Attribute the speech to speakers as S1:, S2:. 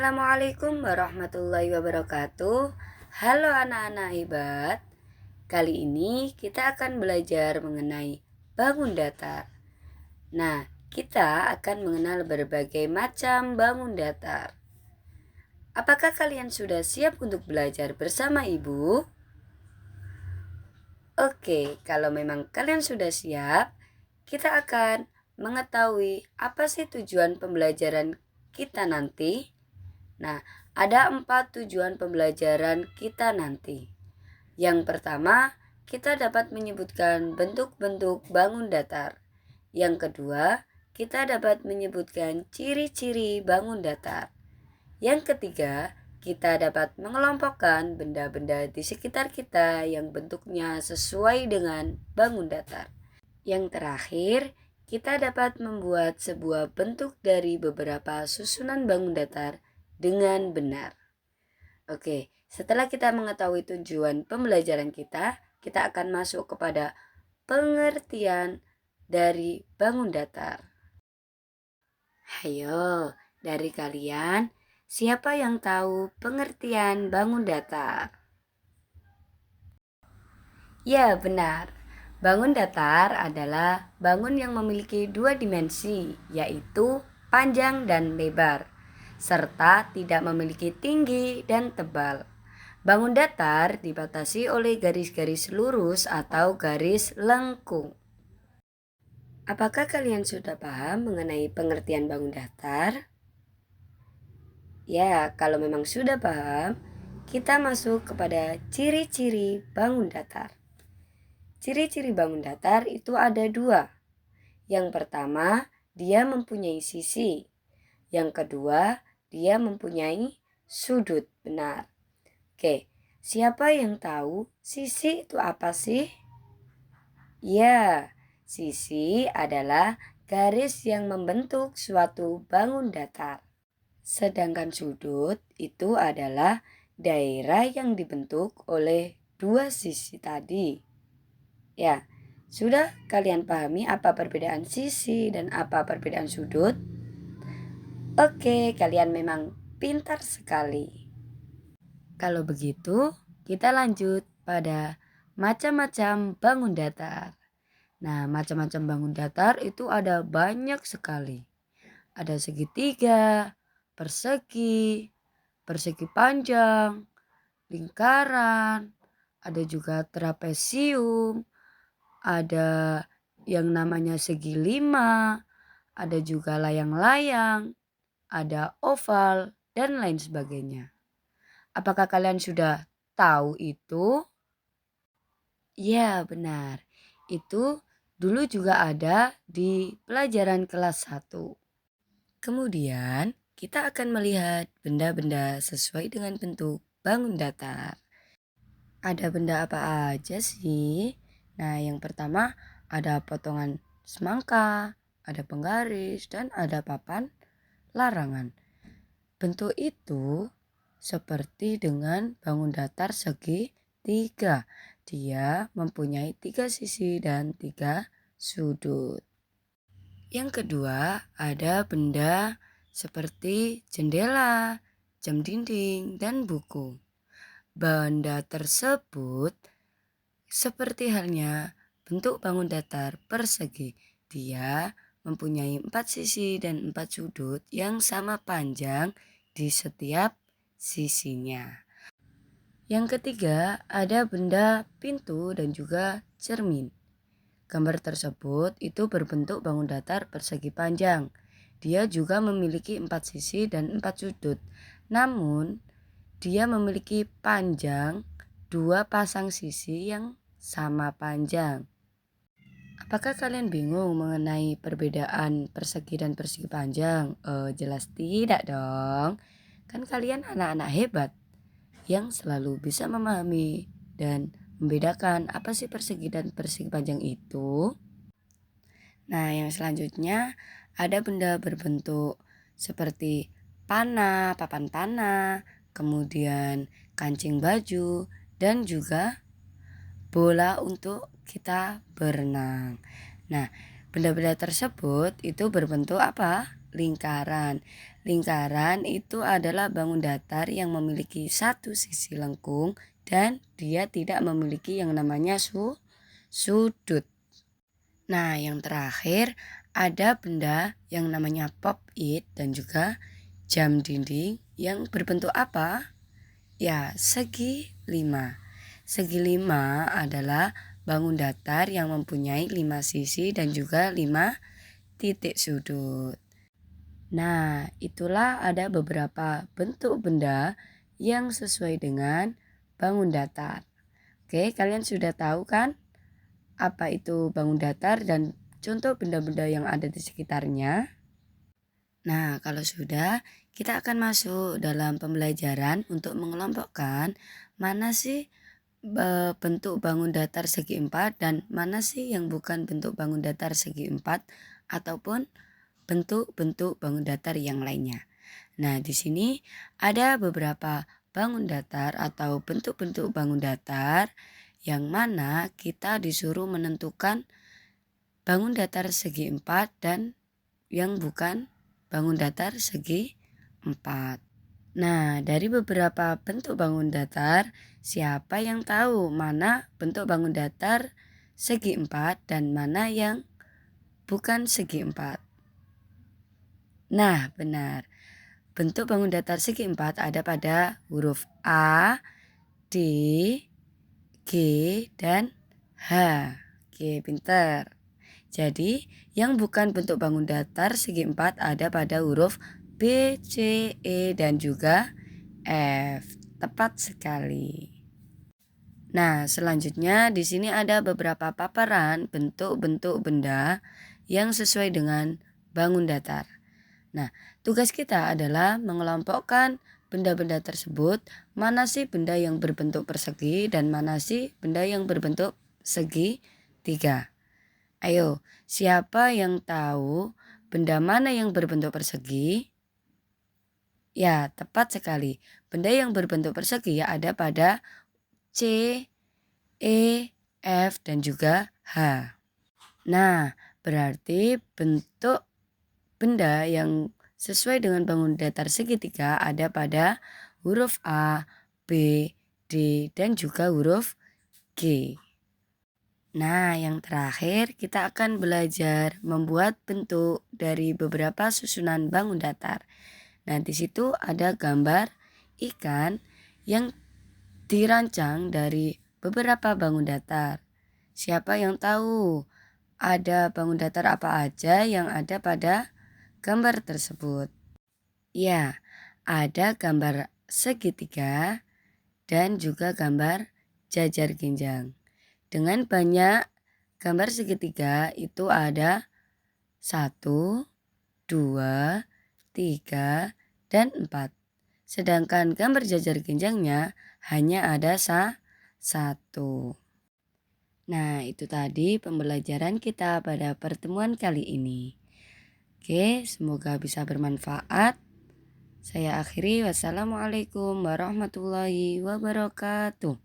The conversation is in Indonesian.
S1: Assalamualaikum warahmatullahi wabarakatuh. Halo anak-anak hebat. Kali ini kita akan belajar mengenai bangun datar. Nah, kita akan mengenal berbagai macam bangun datar. Apakah kalian sudah siap untuk belajar bersama ibu? Oke, kalau memang kalian sudah siap, kita akan mengetahui apa sih tujuan pembelajaran kita nanti. Nah, ada 4 tujuan pembelajaran kita nanti. Yang pertama, kita dapat menyebutkan bentuk-bentuk bangun datar. Yang kedua, kita dapat menyebutkan ciri-ciri bangun datar. Yang ketiga, kita dapat mengelompokkan benda-benda di sekitar kita yang bentuknya sesuai dengan bangun datar. Yang terakhir, kita dapat membuat sebuah bentuk dari beberapa susunan bangun datar dengan benar. Oke, setelah kita mengetahui tujuan pembelajaran kita akan masuk kepada pengertian dari bangun datar. Hayo, dari kalian, siapa yang tahu pengertian bangun datar? Ya, benar. Bangun datar adalah bangun yang memiliki 2 dimensi, yaitu panjang dan lebar, serta tidak memiliki tinggi dan tebal. Bangun datar dibatasi oleh garis-garis lurus atau garis lengkung. Apakah kalian sudah paham mengenai pengertian bangun datar? Ya, kalau memang sudah paham, kita masuk kepada ciri-ciri bangun datar. Ciri-ciri bangun datar itu ada 2. Yang pertama, dia mempunyai sisi. Yang kedua, dia mempunyai sudut. Benar. Oke, siapa yang tahu sisi itu apa sih? Ya, sisi adalah garis yang membentuk suatu bangun datar. Sedangkan sudut itu adalah daerah yang dibentuk oleh 2 sisi tadi. Ya, sudah kalian pahami apa perbedaan sisi dan apa perbedaan sudut? Oke, kalian memang pintar sekali. Kalau begitu, kita lanjut pada macam-macam bangun datar. Nah, macam-macam bangun datar itu ada banyak sekali. Ada segitiga, persegi, persegi panjang, lingkaran, ada juga trapesium, ada yang namanya segi 5, ada juga layang-layang, ada oval, dan lain sebagainya. Apakah kalian sudah tahu itu? Ya, benar. Itu dulu juga ada di pelajaran kelas 1. Kemudian, kita akan melihat benda-benda sesuai dengan bentuk bangun datar. Ada benda apa aja sih? Nah, yang pertama ada potongan semangka, ada penggaris, dan ada papan larangan. Bentuk itu seperti dengan bangun datar segi 3. Dia mempunyai 3 sisi dan 3 sudut. Yang kedua, ada benda seperti jendela, jam dinding, dan buku. Benda tersebut seperti halnya bentuk bangun datar persegi. Dia mempunyai 4 sisi dan 4 sudut yang sama panjang di setiap sisinya. Yang ketiga, ada benda pintu dan juga cermin. Gambar tersebut itu berbentuk bangun datar persegi panjang. Dia juga memiliki 4 sisi dan 4 sudut. Namun, dia memiliki panjang 2 pasang sisi yang sama panjang. Apakah kalian bingung mengenai perbedaan persegi dan persegi panjang? Jelas tidak dong. Kan kalian anak-anak hebat yang selalu bisa memahami dan membedakan apa sih persegi dan persegi panjang itu. Nah, yang selanjutnya ada benda berbentuk seperti panah, papan panah, kemudian kancing baju, dan juga bola untuk kita berenang. Nah, benda-benda tersebut itu berbentuk apa? Lingkaran. Lingkaran itu adalah bangun datar yang memiliki satu sisi lengkung dan dia tidak memiliki yang namanya sudut. Nah, yang terakhir ada benda yang namanya pop-it dan juga jam dinding yang berbentuk apa? Ya, segi 5. Segi 5 adalah bangun datar yang mempunyai 5 sisi dan juga 5 titik sudut. Nah, itulah ada beberapa bentuk benda yang sesuai dengan bangun datar. Oke, kalian sudah tahu kan apa itu bangun datar dan contoh benda-benda yang ada di sekitarnya? Nah, kalau sudah, kita akan masuk dalam pembelajaran untuk mengelompokkan mana sih bentuk bangun datar segi 4 dan mana sih yang bukan bentuk bangun datar segi 4 ataupun bentuk-bentuk bangun datar yang lainnya. Nah, di sini ada beberapa bangun datar atau bentuk-bentuk bangun datar yang mana kita disuruh menentukan bangun datar segi 4 dan yang bukan bangun datar segi 4. Nah, dari beberapa bentuk bangun datar, siapa yang tahu mana bentuk bangun datar segi 4 dan mana yang bukan segi 4? Nah, benar. Bentuk bangun datar segi 4 ada pada huruf A, D, G, dan H. Oke, pinter. Jadi, yang bukan bentuk bangun datar segi 4 ada pada huruf B, C, E, dan juga F. Tepat sekali. Nah, selanjutnya di sini ada beberapa paparan bentuk-bentuk benda yang sesuai dengan bangun datar. Nah, tugas kita adalah mengelompokkan benda-benda tersebut, mana sih benda yang berbentuk persegi dan mana sih benda yang berbentuk segitiga. Ayo, siapa yang tahu benda mana yang berbentuk persegi? Ya, tepat sekali. Benda yang berbentuk persegi ada pada C, E, F, dan juga H. Nah, berarti bentuk benda yang sesuai dengan bangun datar segitiga ada pada huruf A, B, D, dan juga huruf G. Nah, yang terakhir kita akan belajar membuat bentuk dari beberapa susunan bangun datar. Nah, di situ ada gambar ikan yang dirancang dari beberapa bangun datar. Siapa yang tahu ada bangun datar apa aja yang ada pada gambar tersebut? Ya, ada gambar segitiga dan juga gambar jajar ginjang. Dengan banyak gambar segitiga itu ada 1, 2, 3, dan 4. Sedangkan gambar jajar ginjangnya hanya ada 1. Nah, itu tadi pembelajaran kita pada pertemuan kali ini. Oke, semoga bisa bermanfaat. Saya akhiri, wassalamualaikum warahmatullahi wabarakatuh.